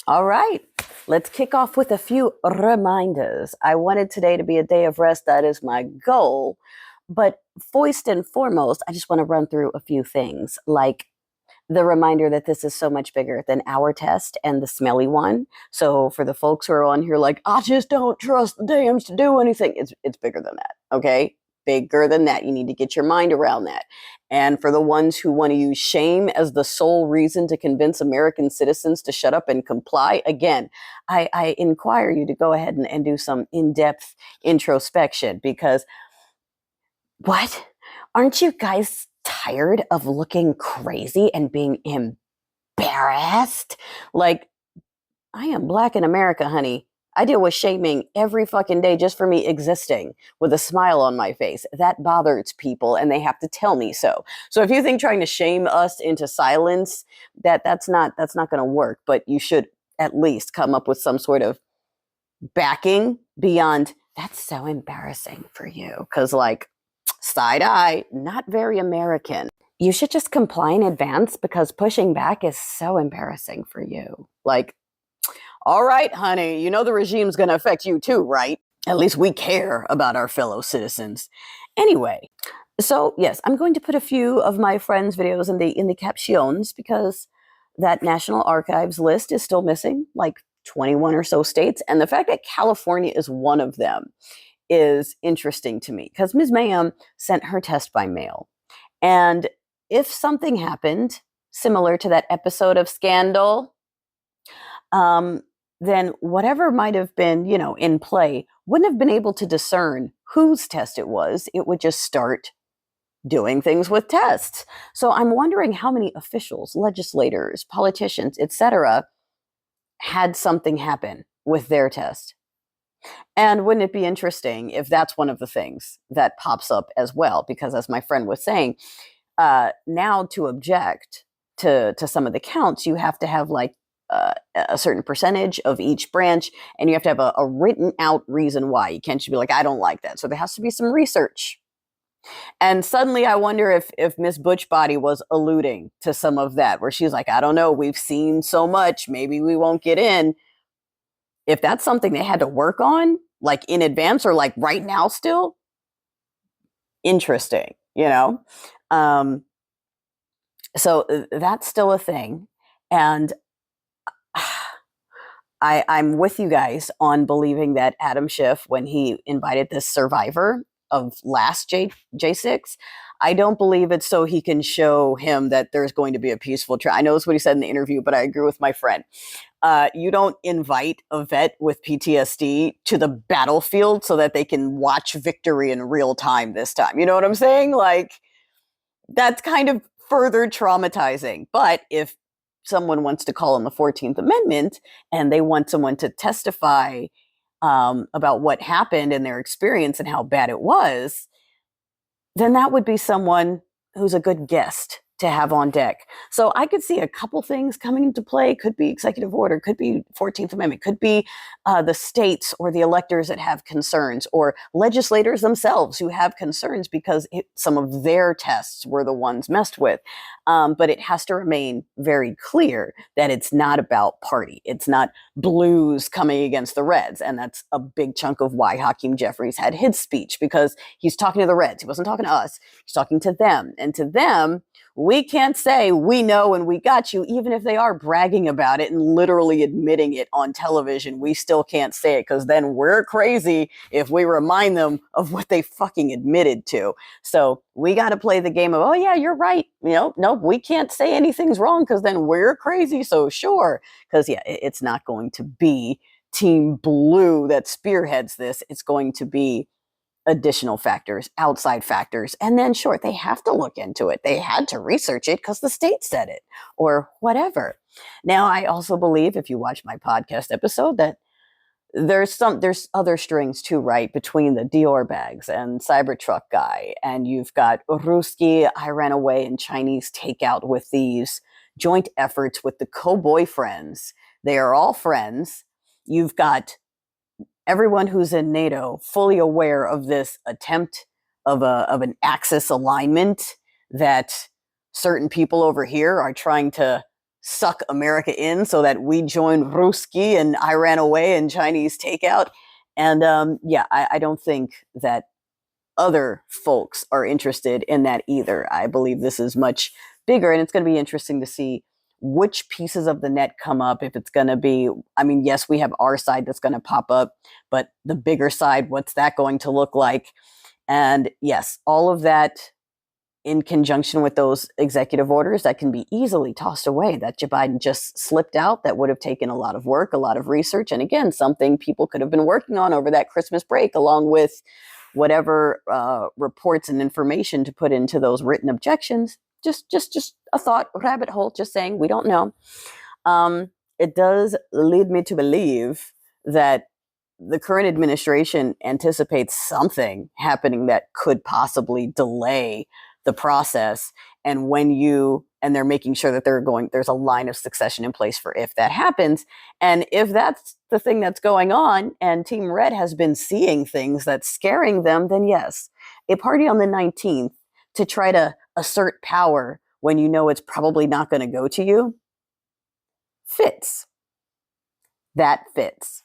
All right, let's kick off with a few reminders. I wanted today to be a day of rest. That is my goal. But first and foremost, I just want to run through a few things like the reminder that this is so much bigger than our test and the smelly one. So for the folks who are on here like, I just don't trust the dams to do anything, it's bigger than that, okay? Bigger than that. You need to get your mind around that. And for the ones who want to use shame as the sole reason to convince American citizens to shut up and comply, again, I inquire you to go ahead and do some in-depth introspection because what? Aren't you guys tired of looking crazy and being embarrassed? Like, I am Black in America, honey. I deal with shaming every fucking day just for me existing with a smile on my face. That bothers people and they have to tell me so. So if you think trying to shame us into silence, that's not going to work, but you should at least come up with some sort of backing beyond that's so embarrassing for you. Cause like side eye, not very American. You should just comply in advance because pushing back is so embarrassing for you. Like, all right, honey, you know the regime's going to affect you too, right? At least we care about our fellow citizens. Anyway, so yes, I'm going to put a few of my friends' videos in the captions because that National Archives list is still missing, like 21 or so states. And the fact that California is one of them is interesting to me because Ms. Mayhem sent her test by mail. And if something happened similar to that episode of Scandal, then whatever might have been, in play wouldn't have been able to discern whose test it was. It would just start doing things with tests. So I'm wondering how many officials, legislators, politicians, etc., had something happen with their test. And wouldn't it be interesting if that's one of the things that pops up as well? Because as my friend was saying, now to object to some of the counts, you have to have like a certain percentage of each branch, and you have to have a written out reason why. You can't just be like, I don't like that. So there has to be some research. And suddenly I wonder if Miss Butchbody was alluding to some of that, where she's like, I don't know, we've seen so much, maybe we won't get in. If that's something they had to work on, like in advance or like right now still, interesting, So that's still a thing. And I'm with you guys on believing that Adam Schiff, when he invited this survivor of last J6, I don't believe it's so he can show him that there's going to be a peaceful trial. I know that's what he said in the interview, but I agree with my friend. You don't invite a vet with PTSD to the battlefield so that they can watch victory in real time this time. You know what I'm saying? Like, that's kind of further traumatizing. But if someone wants to call on the 14th Amendment and they want someone to testify about what happened and their experience and how bad it was, then that would be someone who's a good guest to have on deck. So I could see a couple things coming into play. Could be executive order, could be 14th Amendment, could be the states or the electors that have concerns, or legislators themselves who have concerns because some of their tests were the ones messed with. But it has to remain very clear that it's not about party. It's not blues coming against the Reds. And that's a big chunk of why Hakeem Jeffries had his speech, because he's talking to the Reds. He wasn't talking to us. He's talking to them. And to them, we can't say we know and we got you, even if they are bragging about it and literally admitting it on television. We still can't say it because then we're crazy if we remind them of what they fucking admitted to. So we got to play the game of, oh yeah, you're right. No, we can't say anything's wrong because then we're crazy. So sure, because yeah, it's not going to be Team Blue that spearheads this. It's going to be additional factors, outside factors. And then sure, they have to look into it. They had to research it because the state said it or whatever. Now, I also believe, if you watch my podcast episode, that there's other strings too, right? Between the Dior bags and Cybertruck guy. And you've got Ruski, I ran away, and Chinese takeout with these joint efforts with the co-boyfriends. They are all friends. You've got everyone who's in NATO fully aware of this attempt of an Axis alignment that certain people over here are trying to suck America in so that we join Ruski and Iran away and Chinese takeout. And yeah, I don't think that other folks are interested in that either. I believe this is much bigger, and it's going to be interesting to see which pieces of the net come up. If it's going to be, I mean, yes, we have our side that's going to pop up, but the bigger side, what's that going to look like? And yes, all of that in conjunction with those executive orders that can be easily tossed away, that Joe Biden just slipped out, that would have taken a lot of work, a lot of research, and again, something people could have been working on over that Christmas break, along with whatever reports and information to put into those written objections. Just a thought, rabbit hole, just saying, we don't know. It does lead me to believe that the current administration anticipates something happening that could possibly delay the process. And and they're making sure that there's a line of succession in place for if that happens. And if that's the thing that's going on and Team Red has been seeing things that's scaring them, then yes, a party on the 19th to try to assert power when you know it's probably not going to go to you fits. That fits.